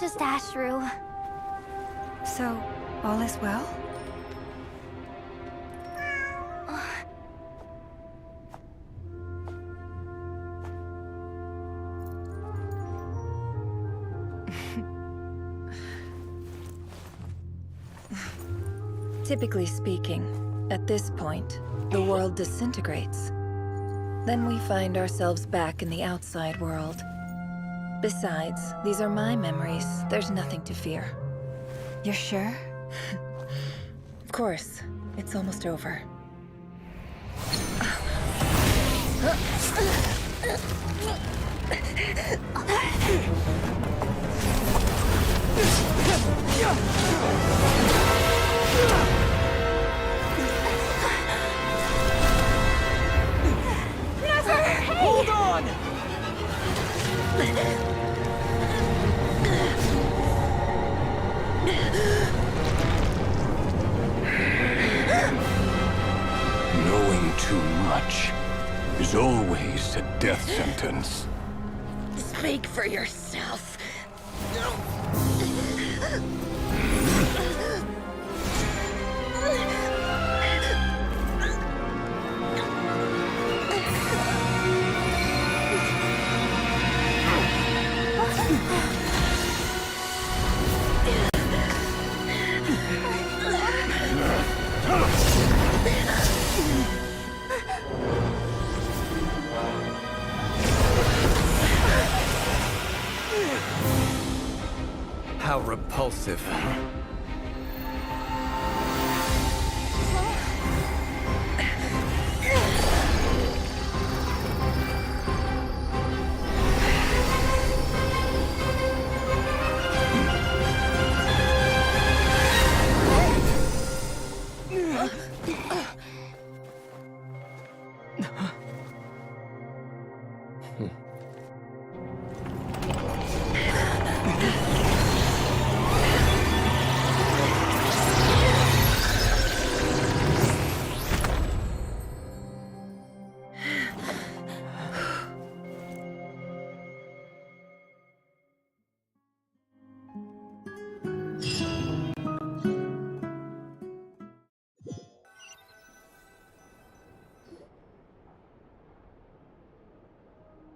just Ashru. So, all is well? Typically speaking, at this point, the world disintegrates. Then we find ourselves back in the outside world. Besides, these are my memories. There's nothing to fear. You're sure? Of course. It's almost over. Nefer! Hey! Hold on! Knowing too much is always a death sentence. Speak for yourself. How repulsive.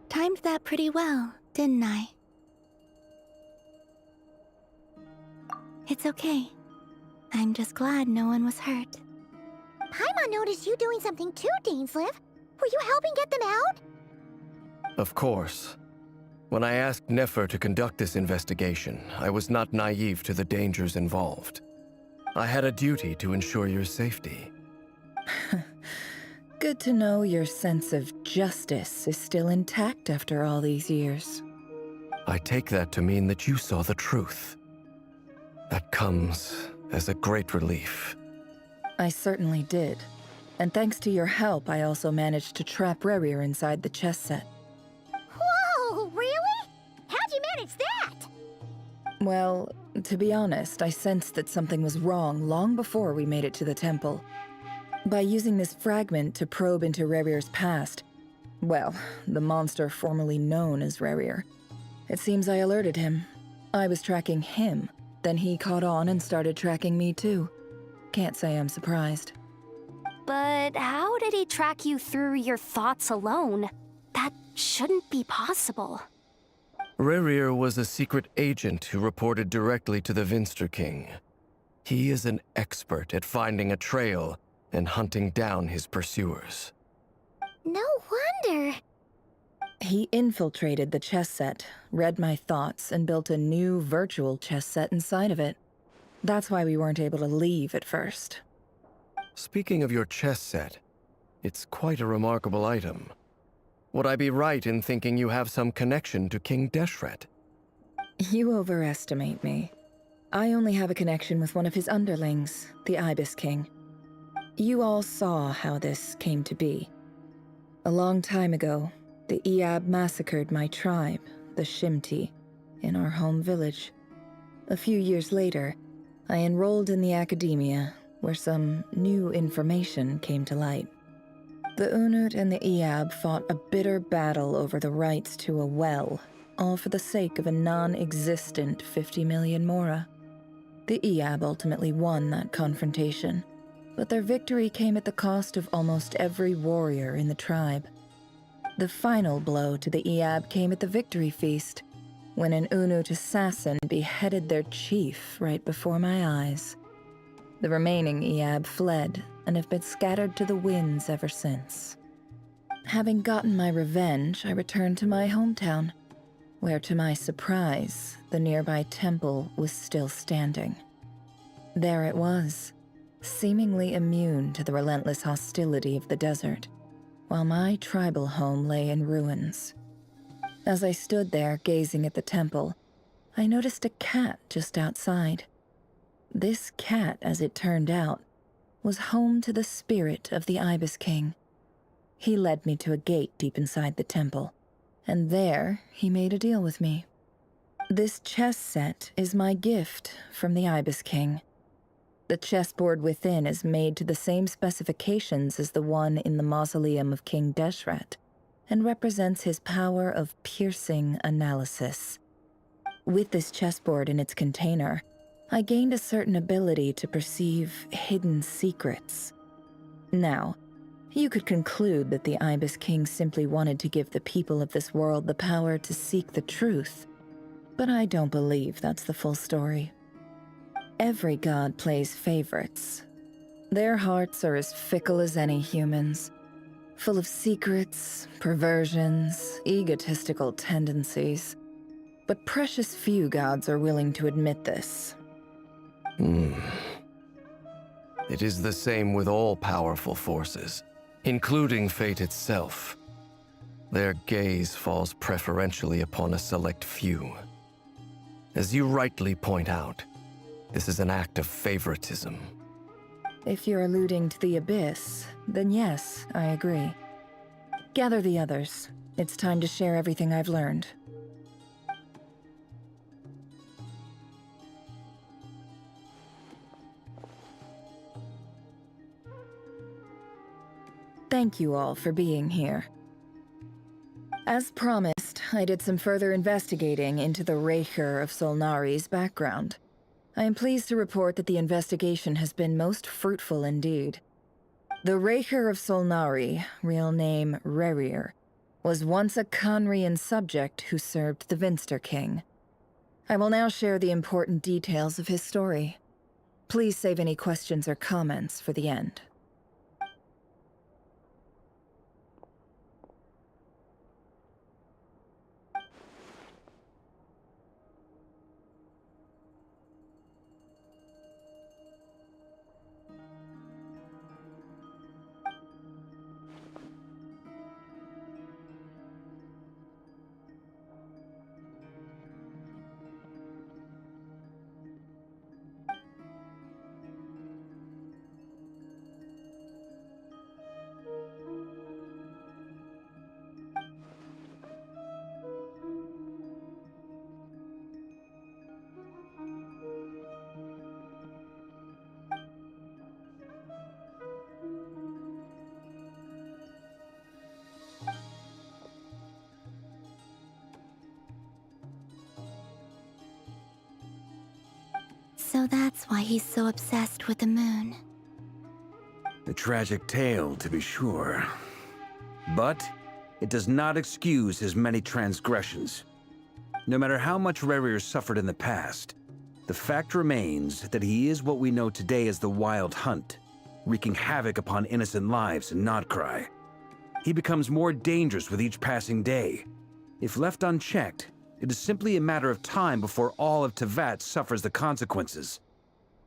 Timed that pretty well, didn't I? It's okay. I'm just glad no one was hurt. Paimon noticed you doing something too, Dainsleif. Were you helping get them out? Of course. When I asked Nefer to conduct this investigation, I was not naive to the dangers involved. I had a duty to ensure your safety. Good to know your sense of justice is still intact after all these years. I take that to mean that you saw the truth. That comes as a great relief. I certainly did. And thanks to your help, I also managed to trap Rerir inside the chess set. Whoa, really? How'd you manage that? Well, to be honest, I sensed that something was wrong long before we made it to the temple. By using this fragment to probe into Rerir's past, well, the monster formerly known as Rerir, it seems I alerted him. I was tracking him, then he caught on and started tracking me too. Can't say I'm surprised. But how did he track you through your thoughts alone? That shouldn't be possible. Rerir was a secret agent who reported directly to the Vinster King. He is an expert at finding a trail and hunting down his pursuers. No wonder. He infiltrated the chess set, read my thoughts, and built a new virtual chess set inside of it. That's why we weren't able to leave at first. Speaking of your chess set, it's quite a remarkable item. Would I be right in thinking you have some connection to King Deshret? You overestimate me. I only have a connection with one of his underlings, the Ibis King. You all saw how this came to be. A long time ago, the Iab massacred my tribe, the Shimti, in our home village. A few years later, I enrolled in the academia, where some new information came to light. The Unut and the Iab fought a bitter battle over the rights to a well all for the sake of a non-existent 50 million Mora. The Iab ultimately won that confrontation, but their victory came at the cost of almost every warrior in the tribe. The final blow to the Iab came at the victory feast, when an Unut assassin beheaded their chief right before my eyes. The remaining Iab fled and have been scattered to the winds ever since. Having gotten my revenge, I returned to my hometown, where to my surprise, the nearby temple was still standing. There it was, seemingly immune to the relentless hostility of the desert, while my tribal home lay in ruins. As I stood there gazing at the temple, I noticed a cat just outside. This cat, as it turned out, was home to the spirit of the Ibis King. He led me to a gate deep inside the temple, and there he made a deal with me. This chess set is my gift from the Ibis King. The chessboard within is made to the same specifications as the one in the mausoleum of King Deshret, and represents his power of piercing analysis. With this chessboard in its container, I gained a certain ability to perceive hidden secrets. Now, you could conclude that the Ibis King simply wanted to give the people of this world the power to seek the truth, but I don't believe that's the full story. Every god plays favorites. Their hearts are as fickle as any human's, full of secrets, perversions, egotistical tendencies. But precious few gods are willing to admit this. It is the same with all powerful forces, including fate itself. Their gaze falls preferentially upon a select few. As you rightly point out, this is an act of favoritism. If you're alluding to the Abyss, then yes, I agree. Gather the others. It's time to share everything I've learned. Thank you all for being here. As promised, I did some further investigating into the Rerir of Solnari's background. I am pleased to report that the investigation has been most fruitful indeed. The Rerir of Solnari, real name Rerir, was once a Conrian subject who served the Vinster King. I will now share the important details of his story. Please save any questions or comments for the end. So that's why he's so obsessed with the moon. A tragic tale, to be sure. But it does not excuse his many transgressions. No matter how much Rerir suffered in the past, the fact remains that he is what we know today as the Wild Hunt, wreaking havoc upon innocent lives in Notcry. He becomes more dangerous with each passing day. If left unchecked, it is simply a matter of time before all of Teyvat suffers the consequences.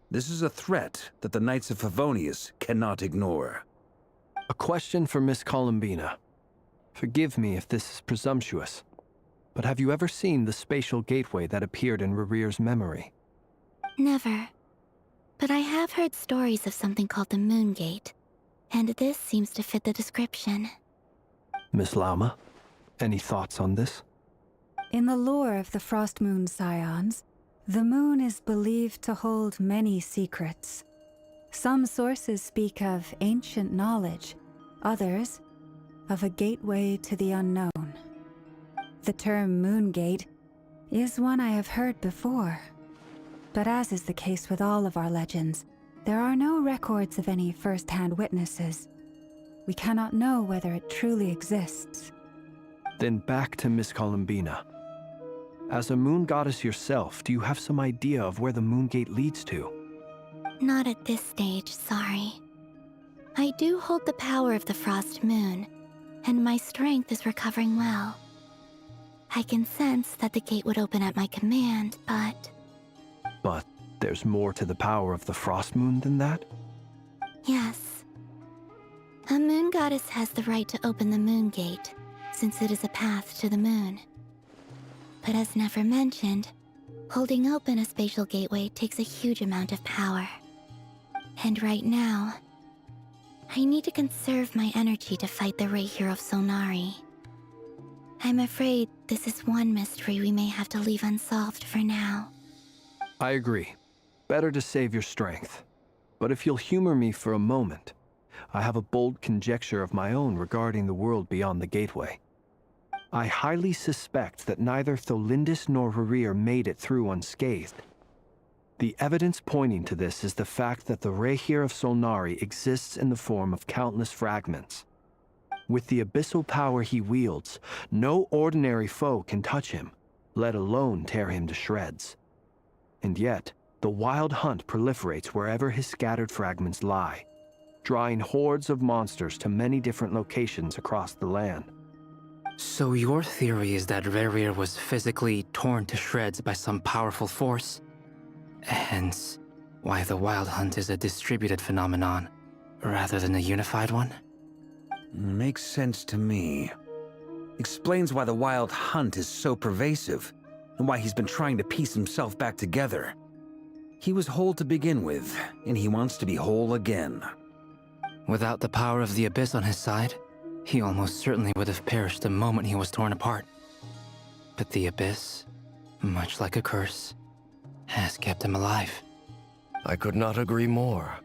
This is a threat that the Knights of Favonius cannot ignore. A question for Miss Columbina. Forgive me if this is presumptuous, but have you ever seen the spatial gateway that appeared in Rerir's memory? Never. But I have heard stories of something called the Moon Gate, and this seems to fit the description. Miss Lauma, any thoughts on this? In the lore of the Frost Moon Scions, the moon is believed to hold many secrets. Some sources speak of ancient knowledge, others of a gateway to the unknown. The term Moongate is one I have heard before. But as is the case with all of our legends, there are no records of any first-hand witnesses. We cannot know whether it truly exists. Then back to Miss Columbina. As a moon goddess yourself, do you have some idea of where the Moongate leads to? Not at this stage, sorry. I do hold the power of the Frost Moon, and my strength is recovering well. I can sense that the gate would open at my command, but... But there's more to the power of the Frost Moon than that? Yes. A moon goddess has the right to open the moon gate, since it is a path to the moon. But as Nefer mentioned, holding open a spatial gateway takes a huge amount of power. And right now, I need to conserve my energy to fight the Rerir of Solnari. I'm afraid this is one mystery we may have to leave unsolved for now. I agree. Better to save your strength. But if you'll humor me for a moment, I have a bold conjecture of my own regarding the world beyond the gateway. I highly suspect that neither Tholindis nor Rerir made it through unscathed. The evidence pointing to this is the fact that the Rerir of Solnari exists in the form of countless fragments. With the abyssal power he wields, no ordinary foe can touch him, let alone tear him to shreds. And yet, the wild hunt proliferates wherever his scattered fragments lie, drawing hordes of monsters to many different locations across the land. So your theory is that Rerir was physically torn to shreds by some powerful force? Hence, why the wild hunt is a distributed phenomenon, rather than a unified one? Makes sense to me. Explains why the wild hunt is so pervasive, and why he's been trying to piece himself back together. He was whole to begin with, and he wants to be whole again. Without the power of the Abyss on his side, he almost certainly would have perished the moment he was torn apart. But the Abyss, much like a curse, has kept him alive. I could not agree more.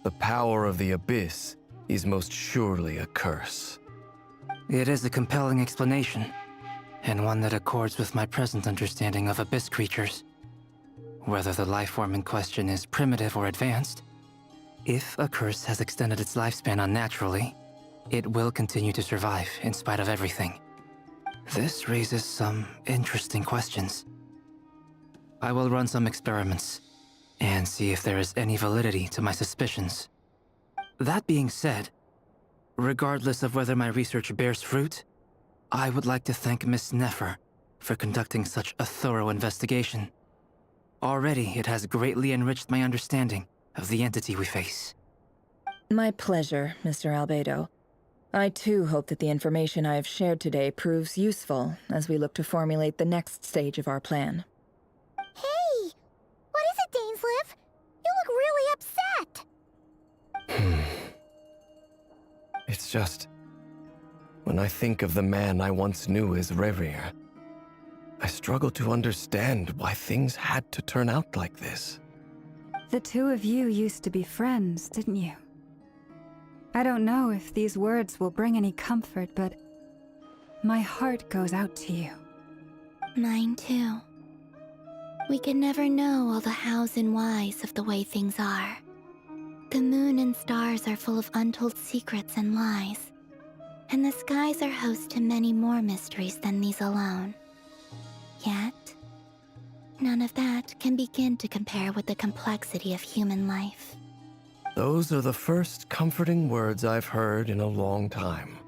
The power of the Abyss is most surely a curse. It is a compelling explanation, and one that accords with my present understanding of Abyss creatures. Whether the life form in question is primitive or advanced, if a curse has extended its lifespan unnaturally, it will continue to survive in spite of everything. This raises some interesting questions. I will run some experiments and see if there is any validity to my suspicions. That being said, regardless of whether my research bears fruit, I would like to thank Miss Nefer for conducting such a thorough investigation. Already, it has greatly enriched my understanding of the entity we face. My pleasure, Mr. Albedo. I too hope that the information I have shared today proves useful as we look to formulate the next stage of our plan. Hey! What is it, Dainsleif? You look really upset! It's just... when I think of the man I once knew as Rerir, I struggle to understand why things had to turn out like this. The two of you used to be friends, didn't you? I don't know if these words will bring any comfort, but my heart goes out to you. Mine too. We can never know all the hows and whys of the way things are. The moon and stars are full of untold secrets and lies, and the skies are host to many more mysteries than these alone. Yet, none of that can begin to compare with the complexity of human life. Those are the first comforting words I've heard in a long time.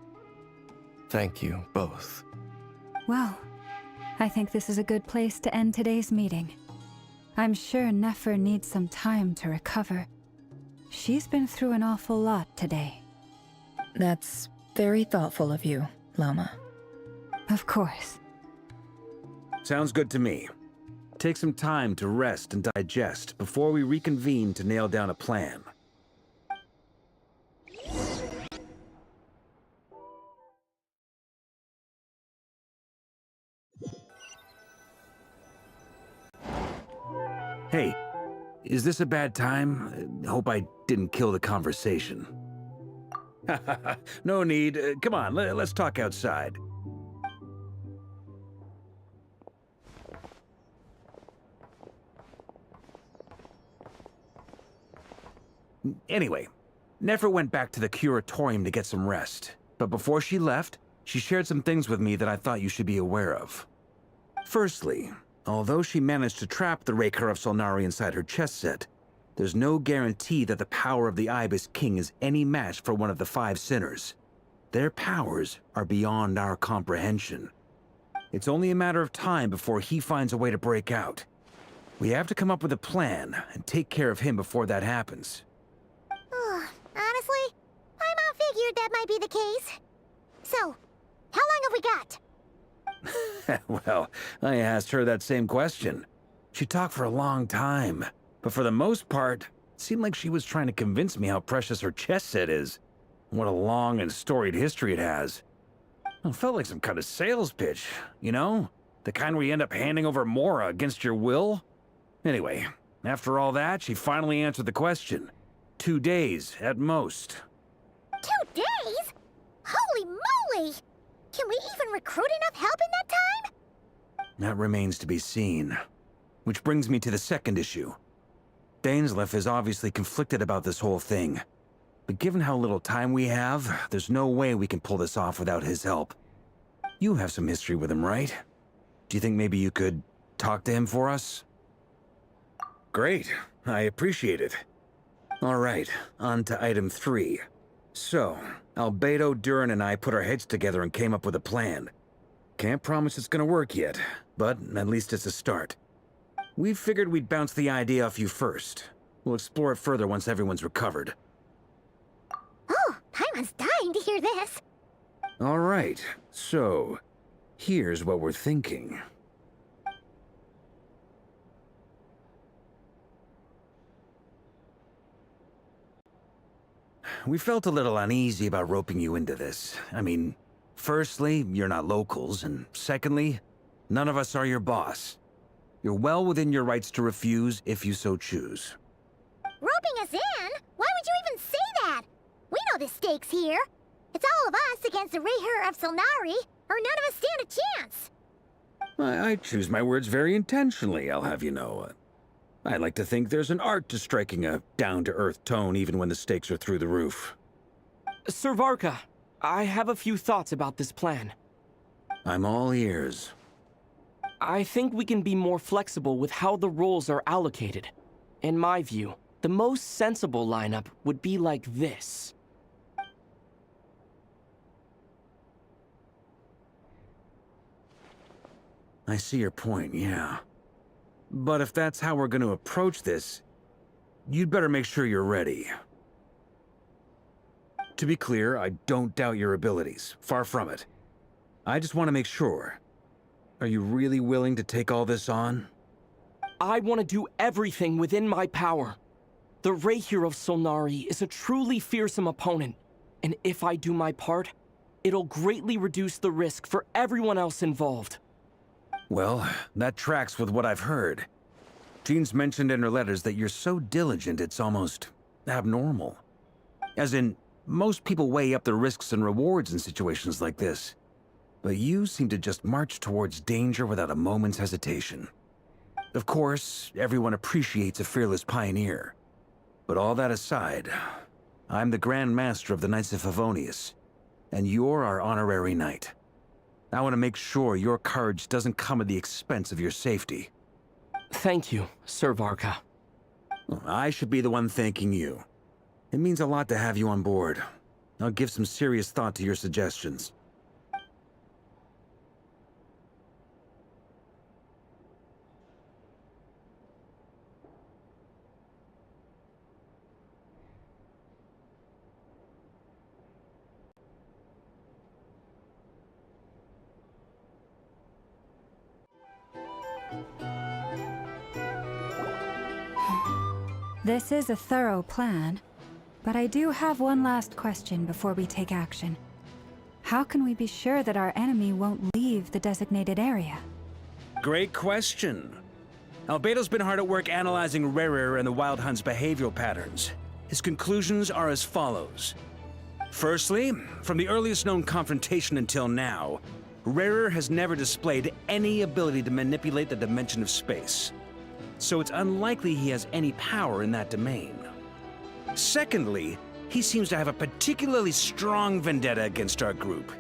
Thank you, both. Well, I think this is a good place to end today's meeting. I'm sure Nefer needs some time to recover. She's been through an awful lot today. That's very thoughtful of you, Lauma. Of course. Sounds good to me. Take some time to rest and digest before we reconvene to nail down a plan. Hey, is this a bad time? Hope I didn't kill the conversation. No need. Come on, let's talk outside. Anyway, Nefer went back to the curatorium to get some rest. But before she left, she shared some things with me that I thought you should be aware of. Firstly, although she managed to trap the Rerir of Solnari inside her chest set, there's no guarantee that the power of the Ibis King is any match for one of the 5 sinners. Their powers are beyond our comprehension. It's only a matter of time before he finds a way to break out. We have to come up with a plan and take care of him before that happens. Honestly, my mom figured that might be the case. So, how long have we got? Well, I asked her that same question. She talked for a long time, but for the most part, it seemed like she was trying to convince me how precious her chess set is. What a long and storied history it has. It felt like some kind of sales pitch, you know? The kind where you end up handing over Mora against your will? Anyway, after all that, she finally answered the question. 2 days, at most. 2 days? Holy moly! Can we even recruit enough help in that time? That remains to be seen. Which brings me to the second issue. Dainsleif is obviously conflicted about this whole thing. But given how little time we have, there's no way we can pull this off without his help. You have some history with him, right? Do you think maybe you could talk to him for us? Great. I appreciate it. All right, on to item 3. So, Albedo, Durin, and I put our heads together and came up with a plan. Can't promise it's gonna work yet, but at least it's a start. We figured we'd bounce the idea off you first. We'll explore it further once everyone's recovered. Oh, Paimon's dying to hear this. All right, so here's what we're thinking. We felt a little uneasy about roping you into this. I mean, firstly, you're not locals, and secondly, none of us are your boss. You're well within your rights to refuse if you so choose. Roping us in? Why would you even say that? We know the stakes here. It's all of us against the Rerir of Solnari, or none of us stand a chance. I choose my words very intentionally, I'll have you know. I like to think there's an art to striking a down-to-earth tone even when the stakes are through the roof. Sir Varka, I have a few thoughts about this plan. I'm all ears. I think we can be more flexible with how the roles are allocated. In my view, the most sensible lineup would be like this. I see your point, yeah. But if that's how we're going to approach this, you'd better make sure you're ready. To be clear, I don't doubt your abilities. Far from it. I just want to make sure. Are you really willing to take all this on? I want to do everything within my power. The Rerir of Solnari is a truly fearsome opponent, and if I do my part, it'll greatly reduce the risk for everyone else involved. Well, that tracks with what I've heard. Jean's mentioned in her letters that you're so diligent it's almost abnormal. As in, most people weigh up the risks and rewards in situations like this. But you seem to just march towards danger without a moment's hesitation. Of course, everyone appreciates a fearless pioneer. But all that aside, I'm the Grand Master of the Knights of Favonius, and you're our honorary knight. I want to make sure your courage doesn't come at the expense of your safety. Thank you, Sir Varka. I should be the one thanking you. It means a lot to have you on board. I'll give some serious thought to your suggestions. This is a thorough plan, but I do have one last question before we take action. How can we be sure that our enemy won't leave the designated area? Great question. Albedo's been hard at work analyzing Rerir and the Wild Hunt's behavioral patterns. His conclusions are as follows. Firstly, from the earliest known confrontation until now, Rerir has never displayed any ability to manipulate the dimension of space. So it's unlikely he has any power in that domain. Secondly, he seems to have a particularly strong vendetta against our group.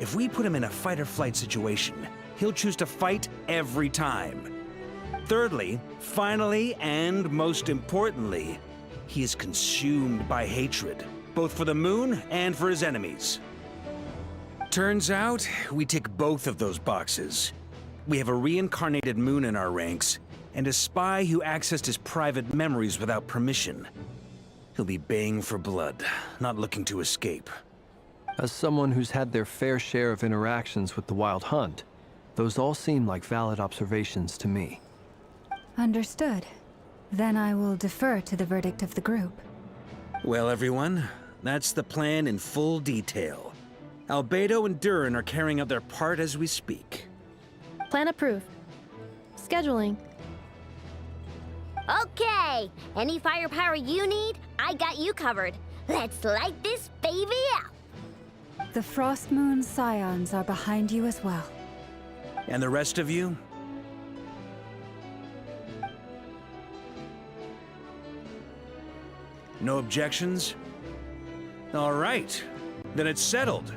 If we put him in a fight-or-flight situation, he'll choose to fight every time. Thirdly, finally, and most importantly, he is consumed by hatred, both for the moon and for his enemies. Turns out, we tick both of those boxes. We have a reincarnated moon in our ranks, and a spy who accessed his private memories without permission. He'll be baying for blood, not looking to escape. As someone who's had their fair share of interactions with the Wild Hunt, those all seem like valid observations to me. Understood. Then I will defer to the verdict of the group. Well, everyone, that's the plan in full detail. Albedo and Durin are carrying out their part as we speak. Plan approved. Scheduling. Okay, any firepower you need, I got you covered. Let's light this baby up. The Frost Moon Scions are behind you as well. And the rest of you? No objections? All right, then it's settled.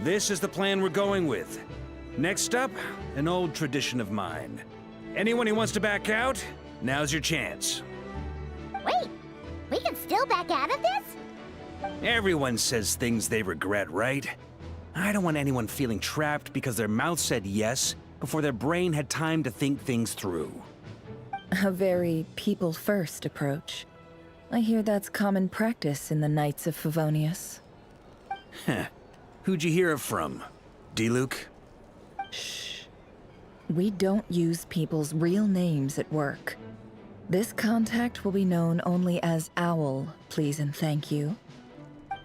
This is the plan we're going with. Next up, an old tradition of mine. Anyone who wants to back out, now's your chance. Wait, we can still back out of this? Everyone says things they regret, right? I don't want anyone feeling trapped because their mouth said yes before their brain had time to think things through. A very people-first approach. I hear that's common practice in the Knights of Favonius. Heh. Who'd you hear it from? D-Luke? Shh. We don't use people's real names at work. This contact will be known only as Owl, please and thank you.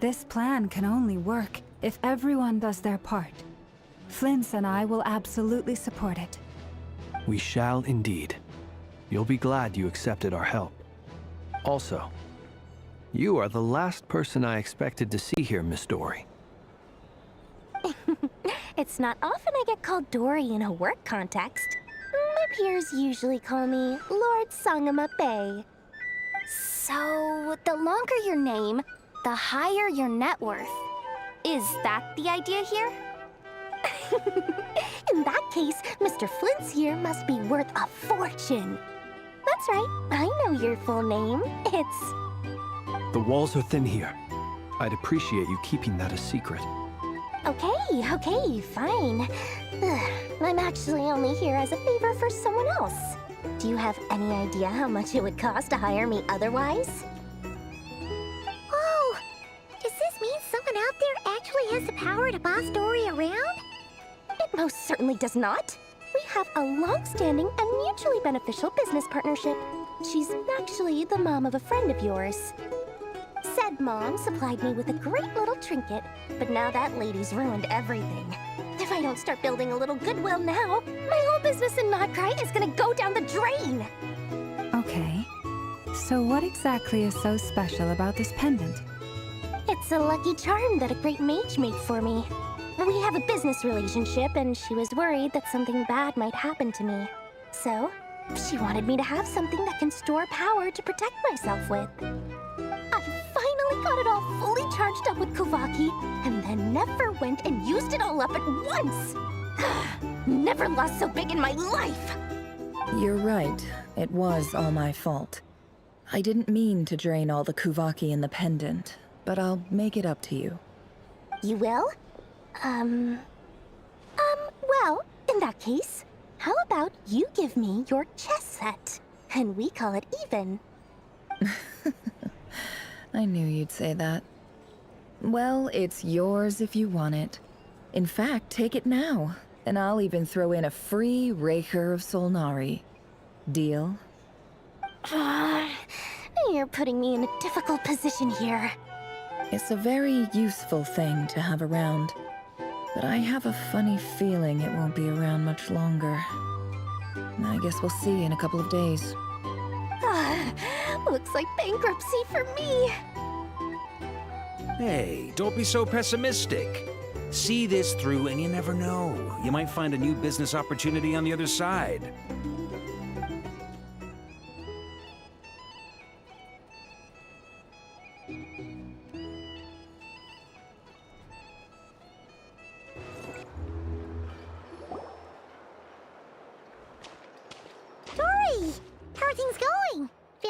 This plan can only work if everyone does their part. Flins and I will absolutely support it. We shall indeed. You'll be glad you accepted our help. Also, you are the last person I expected to see here, Miss Dory. It's not often I get called Dory in a work context. My peers usually call me Lord Sangamape. So, the longer your name, the higher your net worth. Is that the idea here? In that case, Mr. Flint's here must be worth a fortune. That's right, I know your full name. It's... The walls are thin here. I'd appreciate you keeping that a secret. Okay, fine. I'm actually only here as a favor for someone else. Do you have any idea how much it would cost to hire me otherwise? Oh, does this mean someone out there actually has the power to boss Dory around? It most certainly does not. We have a long-standing and mutually beneficial business partnership. She's actually the mom of a friend of yours. Said mom supplied me with a great little trinket, but now that lady's ruined everything. If I don't start building a little goodwill now, my whole business in Notcry is gonna go down the drain! Okay. So what exactly is so special about this pendant? It's a lucky charm that a great mage made for me. We have a business relationship, and she was worried that something bad might happen to me. So, she wanted me to have something that can store power to protect myself with. I finally got it all fully charged up with Kuvaki, and then Nefer went and used it all up at once! Never lost so big in my life! You're right. It was all my fault. I didn't mean to drain all the Kuvaki in the pendant, but I'll make it up to you. You will? Well, in that case, how about you give me your chess set, and we call it even? I knew you'd say that. Well, it's yours if you want it. In fact, take it now, and I'll even throw in a free Rerir of Solnari. Deal? You're putting me in a difficult position here. It's a very useful thing to have around, but I have a funny feeling it won't be around much longer. I guess we'll see in a couple of days. Looks like bankruptcy for me. Hey, don't be so pessimistic. See this through and you never know. You might find a new business opportunity on the other side.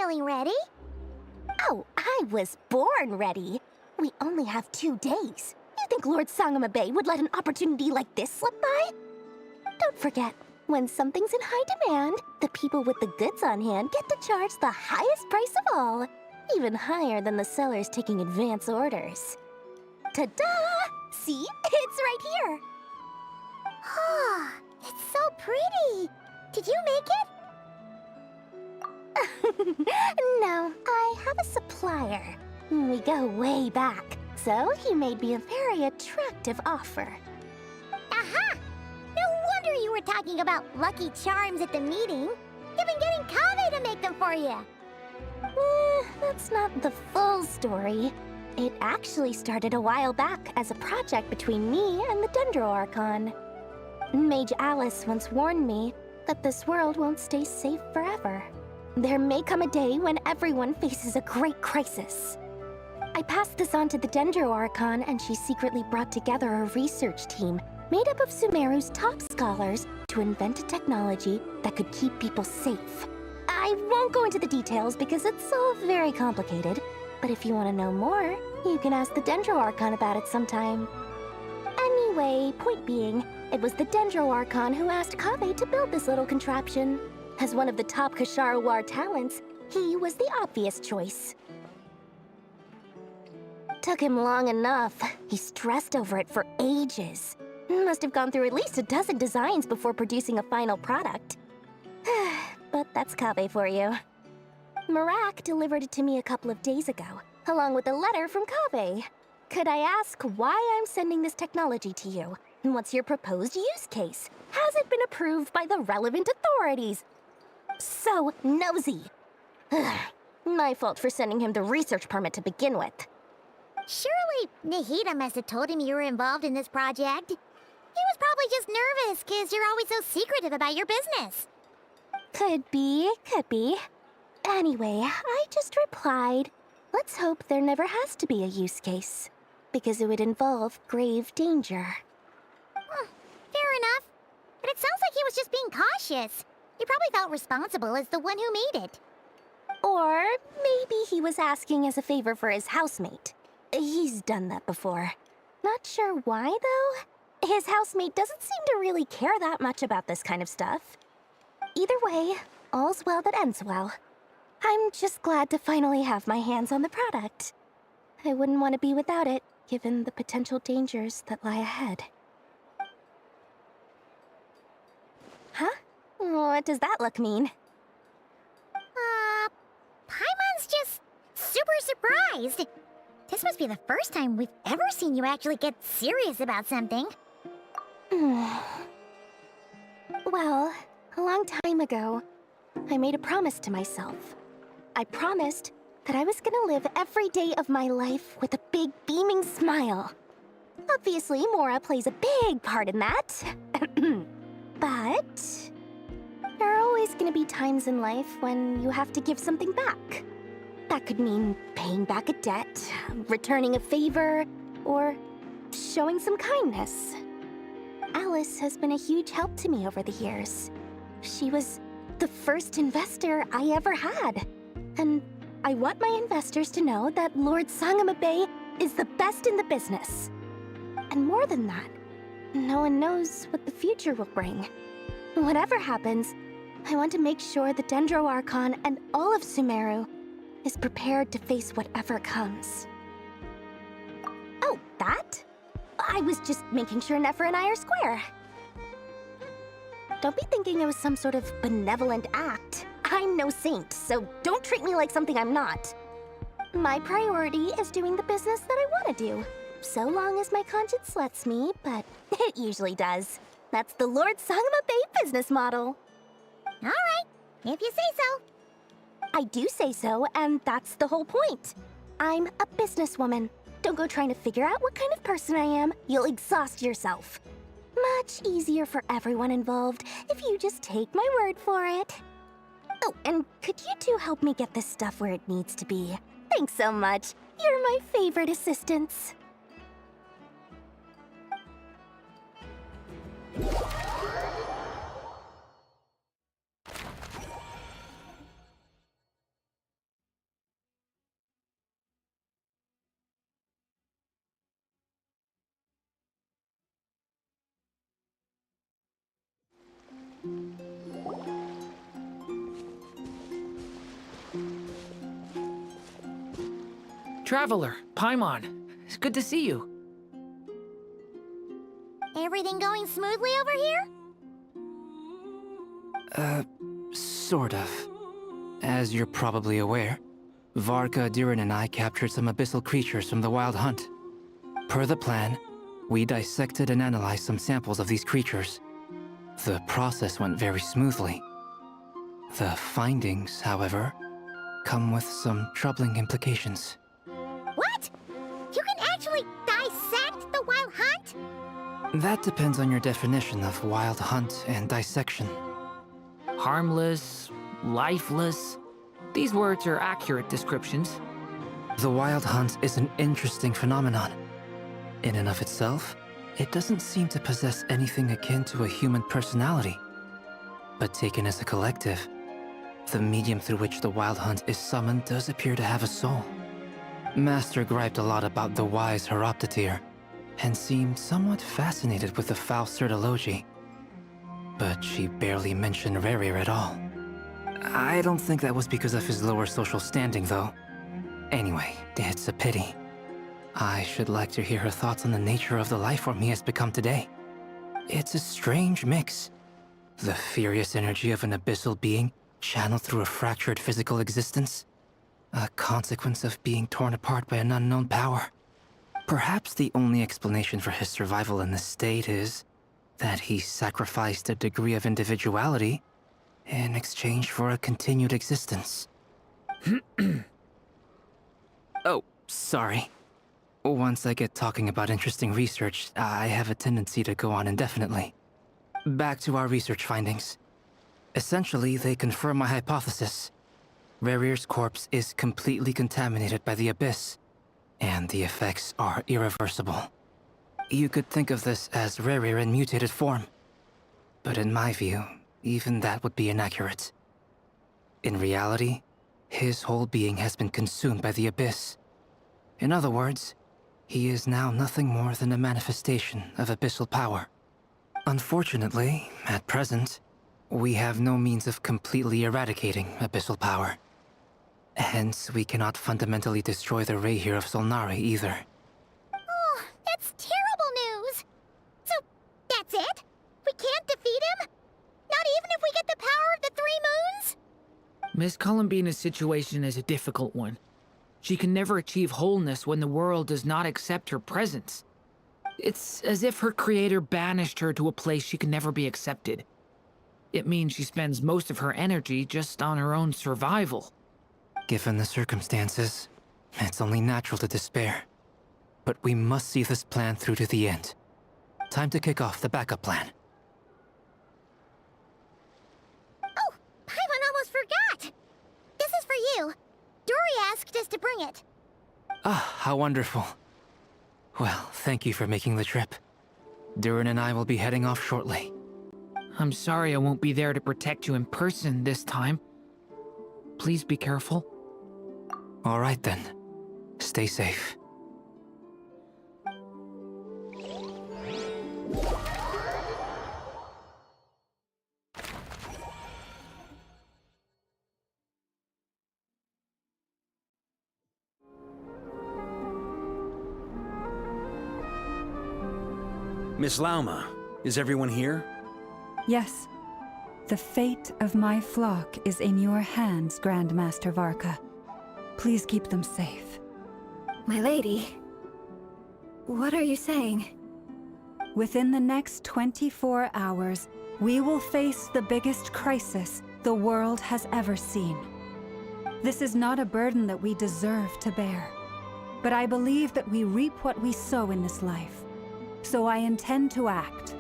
feeling ready. Oh, I was born ready. We only have 2 days. You think Lord Sangamabe would let an opportunity like this slip by? Don't forget, when something's in high demand, the people with the goods on hand get to charge the highest price of all, even higher than the sellers taking advance orders. Ta-da! See? It's right here! Oh, it's so pretty! Did you make it? No, I have a supplier. We go way back, so he made me a very attractive offer. Aha! No wonder you were talking about lucky charms at the meeting. You've been getting Kaveh to make them for you. That's not the full story. It actually started a while back as a project between me and the Dendro Archon. Mage Alice once warned me that this world won't stay safe forever. There may come a day when everyone faces a great crisis. I passed this on to the Dendro Archon, and she secretly brought together a research team made up of Sumeru's top scholars to invent a technology that could keep people safe. I won't go into the details because it's all very complicated, but if you want to know more, you can ask the Dendro Archon about it sometime. Anyway, point being, it was the Dendro Archon who asked Kaveh to build this little contraption. As one of the top Kasharawar talents, he was the obvious choice. Took him long enough. He stressed over it for ages. Must have gone through at least a dozen designs before producing a final product. But that's Kaveh for you. Marak delivered it to me a couple of days ago, along with a letter from Kaveh. Could I ask why I'm sending this technology to you? And what's your proposed use case? Has it been approved by the relevant authorities? So nosy. My fault for sending him the research permit to begin with. Surely Nahida must have told him you were involved in this project. He was probably just nervous because you're always so secretive about your business. Could be, could be. Anyway, I just replied, let's hope there never has to be a use case, because it would involve grave danger. Fair enough. But it sounds like he was just being cautious. He probably felt responsible as the one who made it. Or maybe he was asking as a favor for his housemate. He's done that before. Not sure why, though. His housemate doesn't seem to really care that much about this kind of stuff. Either way, all's well that ends well. I'm just glad to finally have my hands on the product. I wouldn't want to be without it, given the potential dangers that lie ahead. Huh? What does that look mean? Paimon's just super surprised. This must be the first time we've ever seen you actually get serious about something. Well, a long time ago, I made a promise to myself. I promised that I was gonna live every day of my life with a big beaming smile. Obviously, Mora plays a big part in that. But there are always gonna be times in life when you have to give something back. That could mean paying back a debt, returning a favor, or showing some kindness. Alice has been a huge help to me over the years. She was the first investor I ever had. And I want my investors to know that Lord Sangamabe is the best in the business. And more than that, no one knows what the future will bring. Whatever happens, I want to make sure the Dendro Archon and all of Sumeru is prepared to face whatever comes. Oh, that? I was just making sure Nefer and I are square. Don't be thinking it was some sort of benevolent act. I'm no saint, so don't treat me like something I'm not. My priority is doing the business that I want to do, so long as my conscience lets me, but it usually does. That's the Lord Sangamabe business model. All right, if you say so. I do say so, and that's the whole point. I'm a businesswoman. Don't go trying to figure out what kind of person I am. You'll exhaust yourself. Much easier for everyone involved if you just take my word for it. Oh, and could you two help me get this stuff where it needs to be? Thanks so much. You're my favorite assistants. traveler, Paimon. It's good to see you. Everything going smoothly over here? Sort of. As you're probably aware, Varka, Durin, and I captured some abyssal creatures from the Wild Hunt. Per the plan, we dissected and analyzed some samples of these creatures. The process went very smoothly. The findings, however, come with some troubling implications. What? You can actually dissect the Wild Hunt? That depends on your definition of Wild Hunt and dissection. Harmless, lifeless. These words are accurate descriptions. The Wild Hunt is an interesting phenomenon. In and of itself, it doesn't seem to possess anything akin to a human personality. But taken as a collective, the medium through which the Wild Hunt is summoned does appear to have a soul. Master griped a lot about the wise Horoptetyr, and seemed somewhat fascinated with the Faustsert Elegy. But she barely mentioned Rerir at all. I don't think that was because of his lower social standing, though. Anyway, it's a pity. I should like to hear her thoughts on the nature of the lifeform he has become today. It's a strange mix. The furious energy of an abyssal being channeled through a fractured physical existence. A consequence of being torn apart by an unknown power. Perhaps the only explanation for his survival in this state is that he sacrificed a degree of individuality in exchange for a continued existence. Oh, sorry. Once I get talking about interesting research, I have a tendency to go on indefinitely. Back to our research findings. Essentially, they confirm my hypothesis. Rerir's corpse is completely contaminated by the Abyss, and the effects are irreversible. You could think of this as Rerir in mutated form. But in my view, even that would be inaccurate. In reality, his whole being has been consumed by the Abyss. In other words, he is now nothing more than a manifestation of abyssal power. Unfortunately, at present, we have no means of completely eradicating abyssal power. Hence, we cannot fundamentally destroy the Rerir of Solnari either. Oh, that's terrible news! So, that's it? We can't defeat him? Not even if we get the power of the Three Moons? Miss Columbina's situation is a difficult one. She can never achieve wholeness when the world does not accept her presence. It's as if her creator banished her to a place she can never be accepted. It means she spends most of her energy just on her own survival. Given the circumstances, it's only natural to despair. But we must see this plan through to the end. Time to kick off the backup plan. Oh, Paimon almost forgot! This is for you. Dori asked us to bring it. Ah, how wonderful. Well, thank you for making the trip. Durin and I will be heading off shortly. I'm sorry I won't be there to protect you in person this time. Please be careful. All right then. Stay safe. Miss Lauma, is everyone here? Yes. The fate of my flock is in your hands, Grand Master Varka. Please keep them safe. My lady, what are you saying? Within the next 24 hours, we will face the biggest crisis the world has ever seen. This is not a burden that we deserve to bear, but I believe that we reap what we sow in this life. So I intend to act.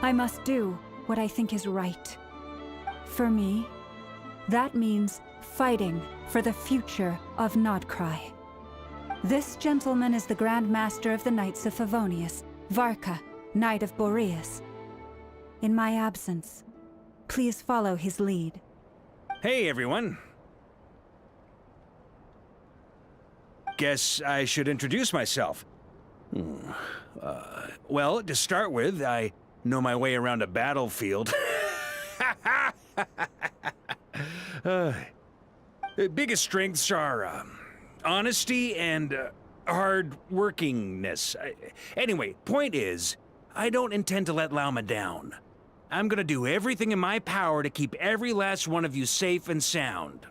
I must do what I think is right. For me, that means fighting for the future of Nodcry. This gentleman is the Grand Master of the Knights of Favonius, Varka, Knight of Boreas. In my absence, please follow his lead. Hey, everyone. Guess I should introduce myself. Well, to start with, I know my way around a battlefield. Biggest strengths are honesty and hard workingness. Anyway, point is, I don't intend to let Lauma down. I'm gonna do everything in my power to keep every last one of you safe and sound.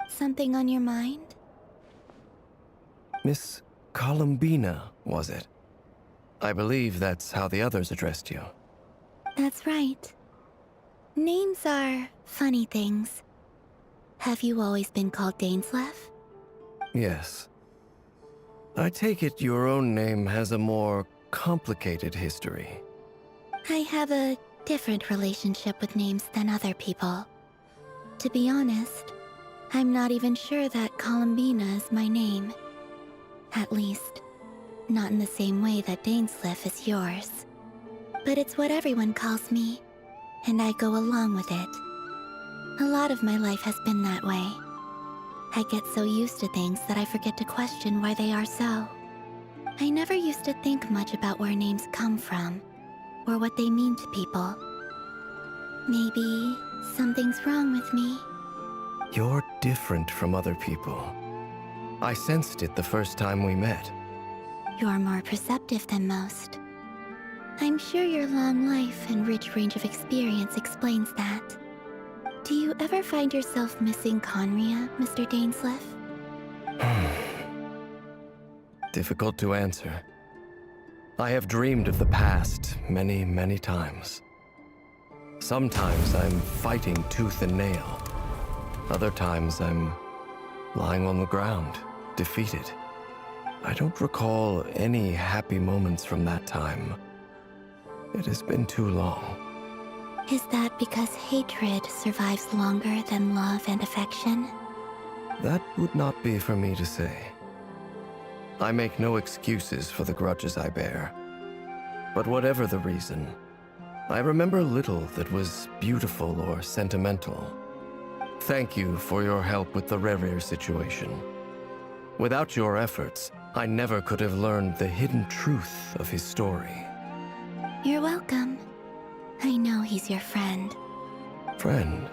Something on your mind? Miss Columbina, was it? I believe that's how the others addressed you. That's right. Names are funny things. Have you always been called Dainsleif? Yes. I take it your own name has a more complicated history. I have a different relationship with names than other people. To be honest, I'm not even sure that Columbina is my name. At least, not in the same way that Dainsleif is yours. But it's what everyone calls me, and I go along with it. A lot of my life has been that way. I get so used to things that I forget to question why they are so. I never used to think much about where names come from, or what they mean to people. Maybe something's wrong with me. You're different from other people. I sensed it the first time we met. You're more perceptive than most. I'm sure your long life and rich range of experience explains that. Do you ever find yourself missing Conria, Mr. Dainsleif? Difficult to answer. I have dreamed of the past many, many times. Sometimes I'm fighting tooth and nail. Other times I'm lying on the ground, defeated. I don't recall any happy moments from that time. It has been too long. Is that because hatred survives longer than love and affection? That would not be for me to say. I make no excuses for the grudges I bear. But whatever the reason, I remember little that was beautiful or sentimental. Thank you for your help with the Rerir situation. Without your efforts, I never could have learned the hidden truth of his story. You're welcome. I know he's your friend. Friend?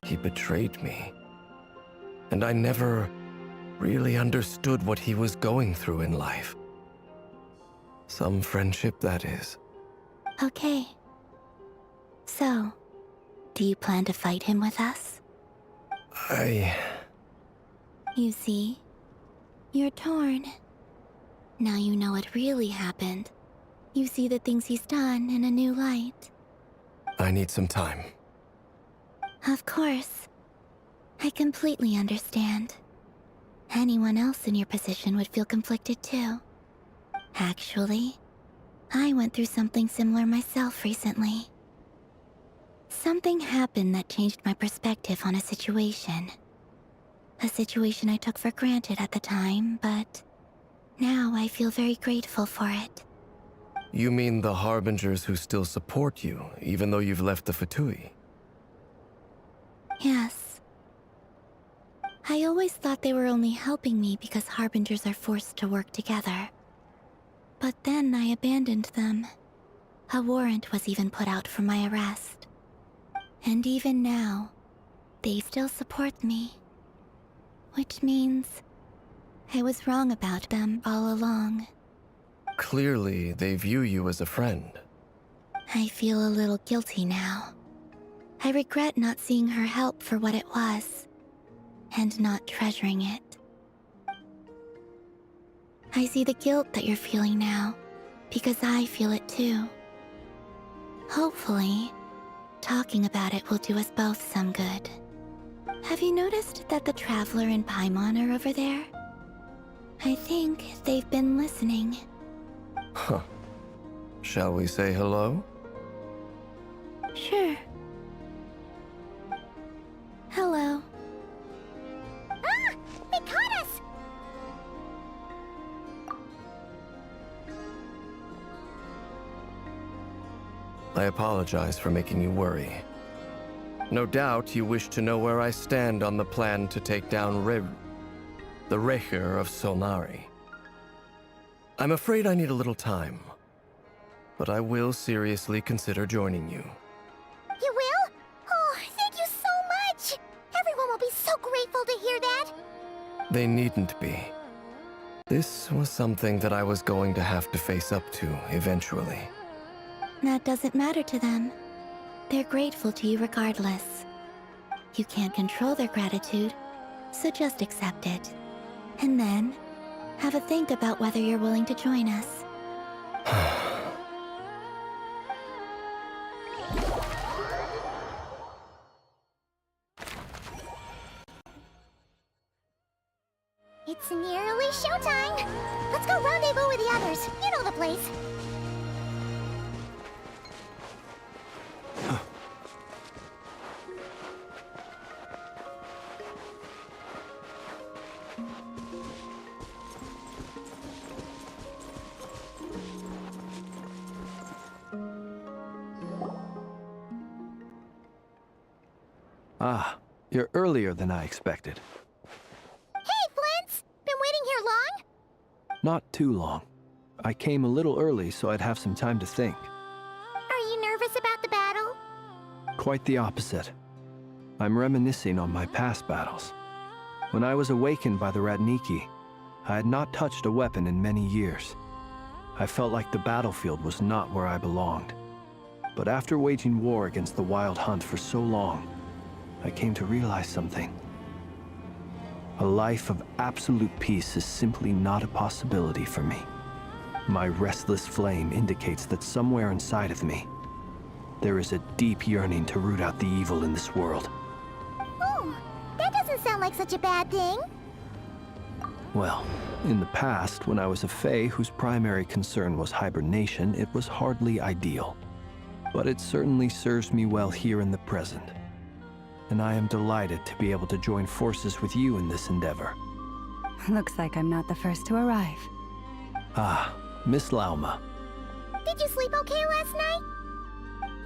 He betrayed me. And I never really understood what he was going through in life. Some friendship, that is. Okay. So, do you plan to fight him with us? You see, you're torn. Now you know what really happened. You see the things he's done in a new light. I need some time. Of course. I completely understand. Anyone else in your position would feel conflicted too. Actually, I went through something similar myself recently. Something happened that changed my perspective on a situation. A situation I took for granted at the time, but now I feel very grateful for it. You mean the Harbingers who still support you, even though you've left the Fatui? Yes. I always thought they were only helping me because Harbingers are forced to work together. But then I abandoned them. A warrant was even put out for my arrest. And even now, they still support me. Which means I was wrong about them all along. Clearly, they view you as a friend. I feel a little guilty now. I regret not seeing her help for what it was, and not treasuring it. I see the guilt that you're feeling now, because I feel it too. Hopefully, talking about it will do us both some good. Have you noticed that the Traveler and Paimon are over there? I think they've been listening. Huh. Shall we say hello? Sure. Hello. Ah! They caught us! I apologize for making you worry. No doubt you wish to know where I stand on the plan to take down Rerir. the Rerir of Solnari. I'm afraid I need a little time, but I will seriously consider joining you. You will? Oh, thank you so much! Everyone will be so grateful to hear that! They needn't be. This was something that I was going to have to face up to eventually. That doesn't matter to them. They're grateful to you regardless. You can't control their gratitude, so just accept it. And then, have a think about whether you're willing to join us. It's nearly showtime! Let's go rendezvous with the others. You know the place. Ah, you're earlier than I expected. Hey, Flins! Been waiting here long? Not too long. I came a little early so I'd have some time to think. Are you nervous about the battle? Quite the opposite. I'm reminiscing on my past battles. When I was awakened by the Ratniki, I had not touched a weapon in many years. I felt like the battlefield was not where I belonged. But after waging war against the Wild Hunt for so long, I came to realize something. A life of absolute peace is simply not a possibility for me. My restless flame indicates that somewhere inside of me, there is a deep yearning to root out the evil in this world. Oh, that doesn't sound like such a bad thing. Well, in the past, when I was a Fae whose primary concern was hibernation, it was hardly ideal. But it certainly serves me well here in the present. And I am delighted to be able to join forces with you in this endeavor. Looks like I'm not the first to arrive. Ah, Miss Lauma. Did you sleep okay last night?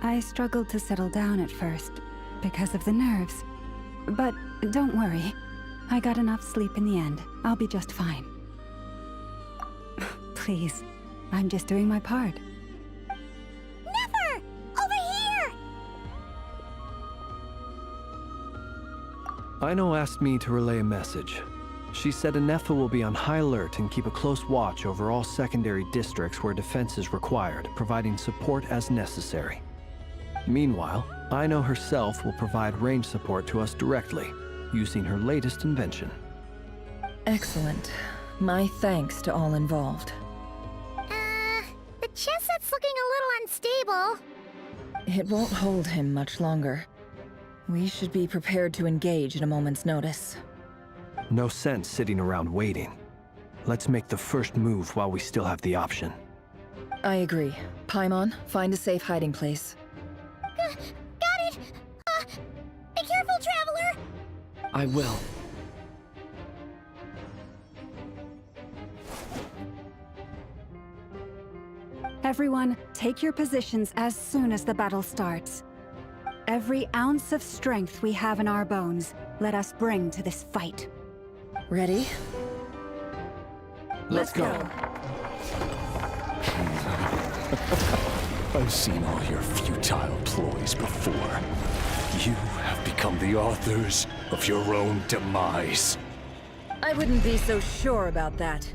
I struggled to settle down at first, because of the nerves. But don't worry. I got enough sleep in the end. I'll be just fine. Please, I'm just doing my part. Nefer! Over here! Aino asked me to relay a message. She said Nefer will be on high alert and keep a close watch over all secondary districts where defense is required, providing support as necessary. Meanwhile, Aino herself will provide range support to us directly, using her latest invention. Excellent. My thanks to all involved. The chest set's looking a little unstable. It won't hold him much longer. We should be prepared to engage at a moment's notice. No sense sitting around waiting. Let's make the first move while we still have the option. I agree. Paimon, find a safe hiding place. Got it! Be careful, Traveler! I will. Everyone, take your positions as soon as the battle starts. Every ounce of strength we have in our bones, let us bring to this fight. Ready? Let's go. I've seen all your futile ploys before. You have become the authors of your own demise. I wouldn't be so sure about that.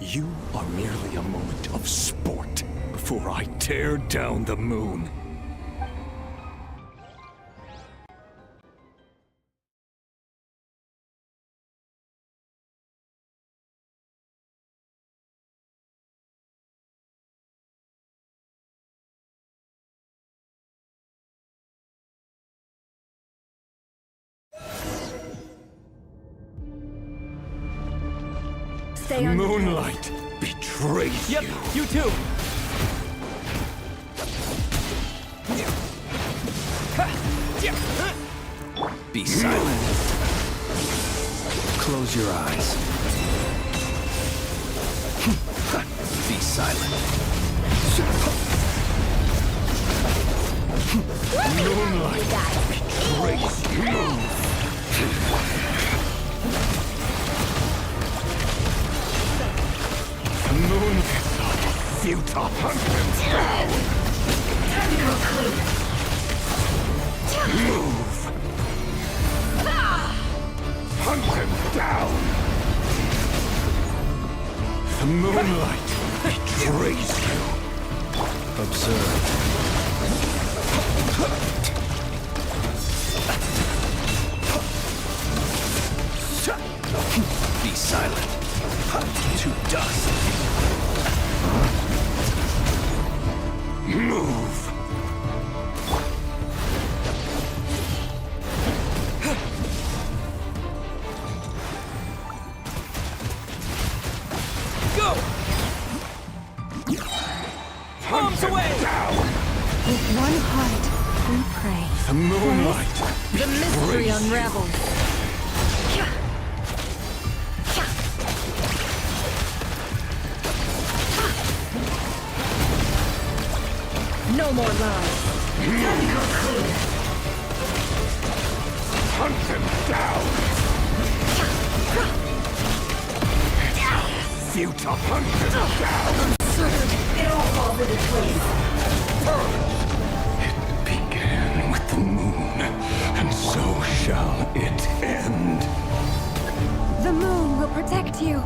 You are merely a moment of sport before I tear down the moon. Stay on Moonlight betrays Yep, you. you too. Be silent. Close your eyes. Be silent. Moonlight betrays you. Futile. Hunt them down! Move! Hunt them down! The moonlight betrays you. Observe. Be silent. To dust. Move! Go! Bombs away! With one heart, we pray. The moonlight. The mystery unravels. No more lies. Hunt them down! Futile. Hunt them down! It all falls into place. It began with the moon, and so shall it end. The moon will protect you.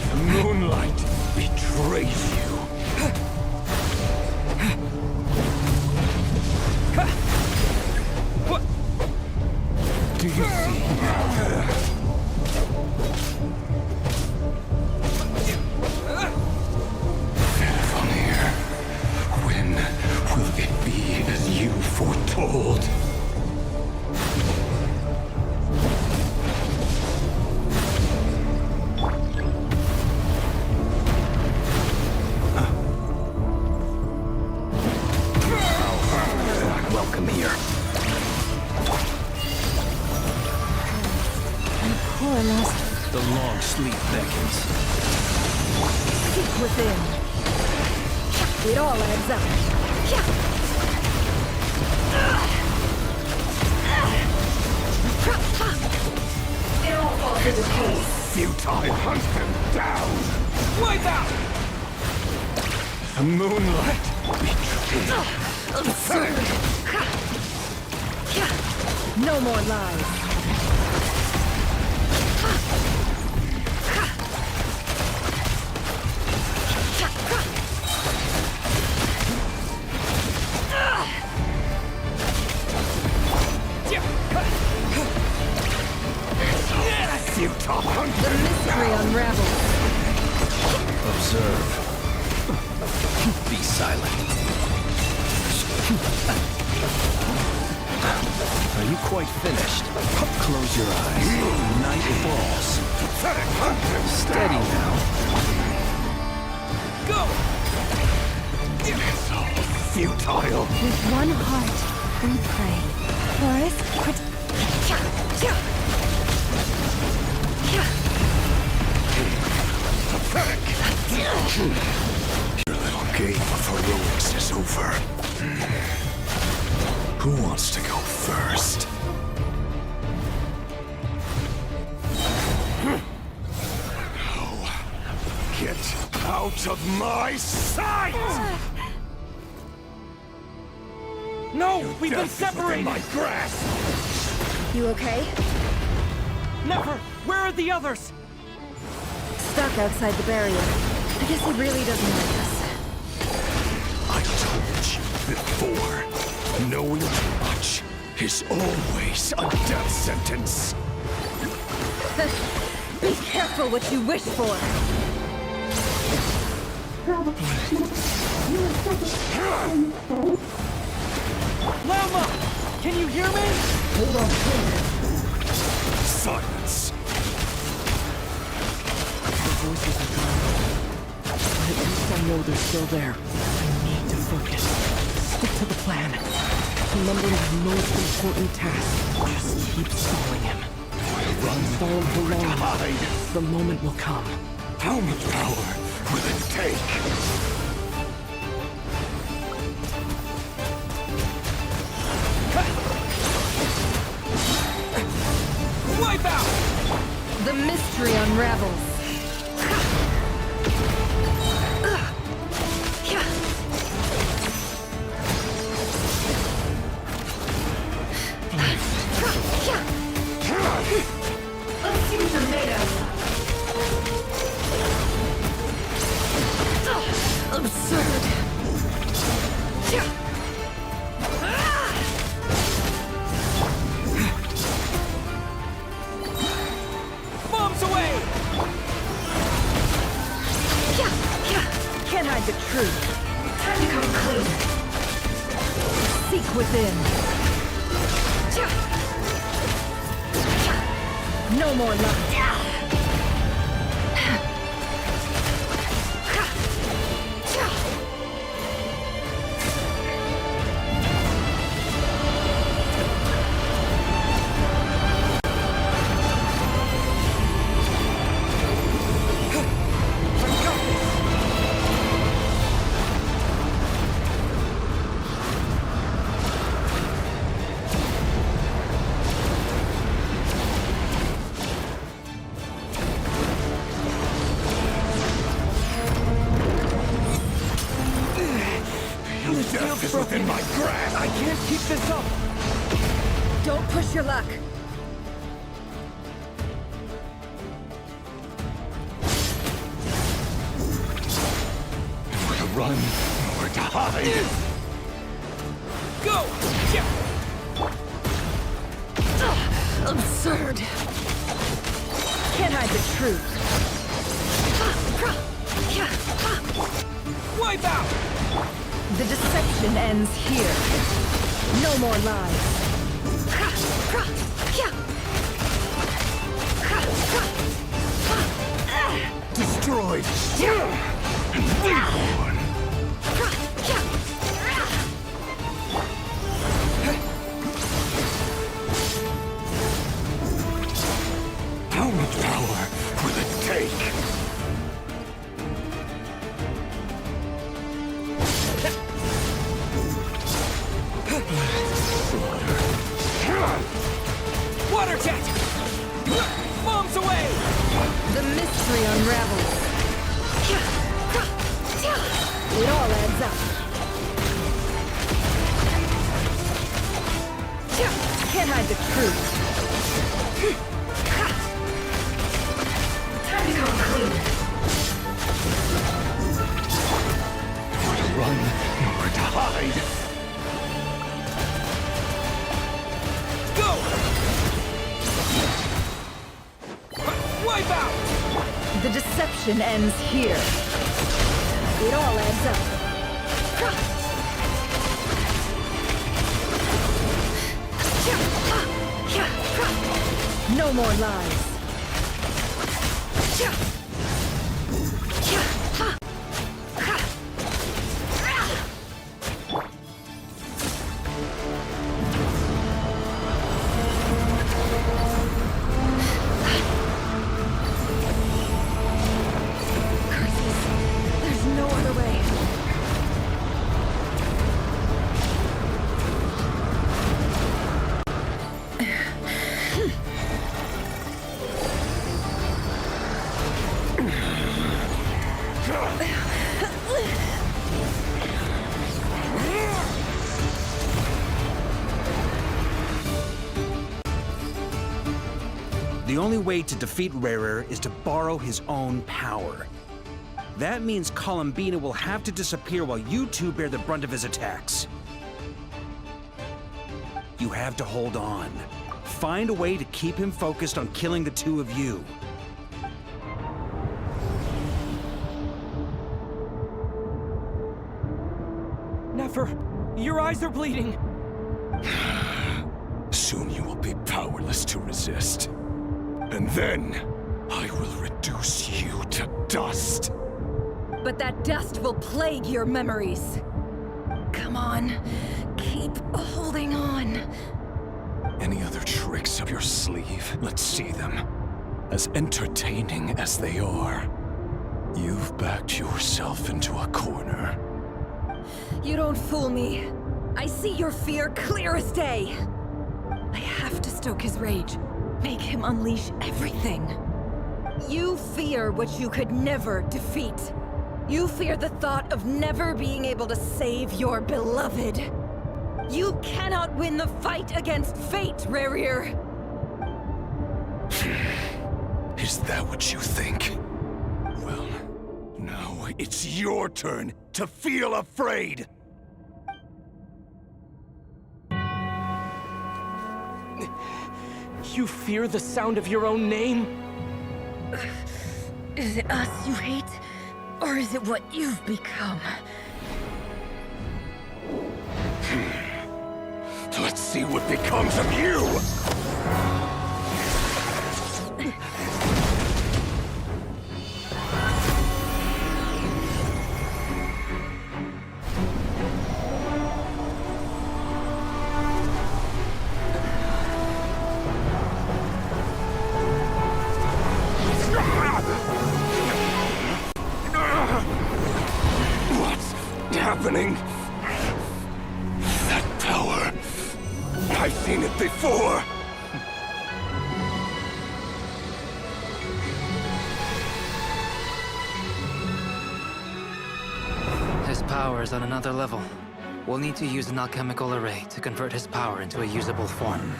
The moonlight betrays you. What? Do you see? Vanir, when will it be as you foretold? Welcome here. Poor lost. The long sleep beckons. Seek within. It all adds up. It all falls into place. Futile. Hunt them down! Wipe out! The moonlight betrays. Absurd. No more lies. Futile. Hunt The them mystery down! unravels. Observe. Be silent. Are you quite finished? Close your eyes. Night falls. Pathetic. Hunt them Steady down! now. Go! It's all futile. With one heart, we pray. Forest, Pathetic. Your little game of heroics is over. Who wants to go first? No. Get out of my sight! No! We've been Death is within separated! my grasp! You okay? Nefer! Where are the others? Stuck outside the barrier. I guess he really doesn't like us. I told you before, knowing too much is always a death sentence. Be careful what you wish for. Lauma! Can you hear me? Hold on, please. Silence. The voices are gone. But at least I know they're still there. I need to focus. Stick to the plan. Remember my most important task. Just keep stalling him. Stall him for long. The moment will come. How much power will it take? Wipe out! The mystery unravels. Let's see what you're made of. Absurd. Bombs away! Can't hide the truth. Time to come clean. Seek within. No more luck. Death is within my grasp! I can't keep this up! Don't push your luck. Nowhere to run, nowhere to hide. Go! Absurd. Can't hide the truth. Wipe out! The deception ends here. No more lies. Destroyed. And reborn. How much power will it take? Water jet! Bombs away! The mystery unravels. It all adds up. Can't hide the truth. Time to come clean. Nowhere to run, nowhere to hide. Go! Wipe out! The deception ends here. It all adds up. No more lies. There's no other way. The only way to defeat Rerir is to borrow his own power. That means Columbina will have to disappear while you two bear the brunt of his attacks. You have to hold on. Find a way to keep him focused on killing the two of you. Nefer, your eyes are bleeding. Soon you will be powerless to resist. And then, I will reduce you to dust. But that dust will plague your memories. Come on, keep holding on. Any other tricks up your sleeve? Let's see them. As entertaining as they are. You've backed yourself into a corner. You don't fool me. I see your fear clear as day. I have to stoke his rage. Make him unleash everything. You fear what you could never defeat. You fear the thought of never being able to save your beloved. You cannot win the fight against fate, Rerir. Is that what you think? Well, now it's your turn to feel afraid! You fear the sound of your own name? Is it us you hate? Or is it what you've become? Let's see what becomes of you! Happening? That power. I've seen it before. His power is on another level. We'll need to use an alchemical array to convert his power into a usable form.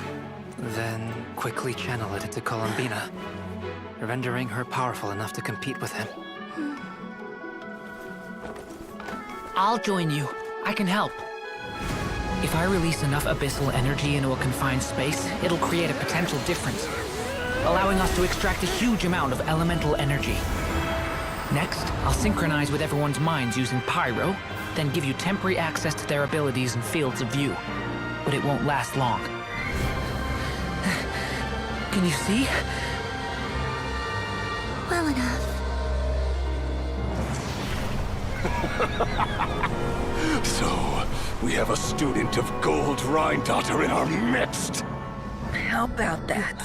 Then quickly channel it into Columbina, rendering her powerful enough to compete with him. I'll join you. I can help. If I release enough abyssal energy into a confined space, it'll create a potential difference, allowing us to extract a huge amount of elemental energy. Next, I'll synchronize with everyone's minds using Pyro, then give you temporary access to their abilities and fields of view. But it won't last long. Can you see? Well enough. So, we have a student of Gold Rhine-Daughter in our midst. How about that?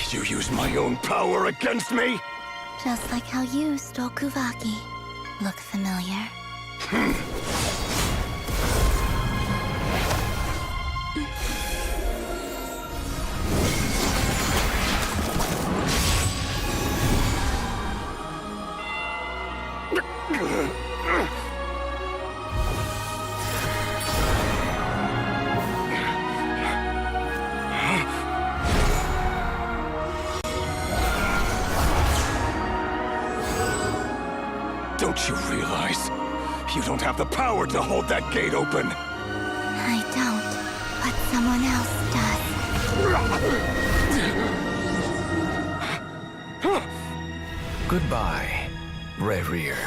You use my own power against me? Just like how you stole Kuvaki. Look familiar? Don't you realize? You don't have the power to hold that gate open. I don't, but someone else does. Goodbye, Rerir.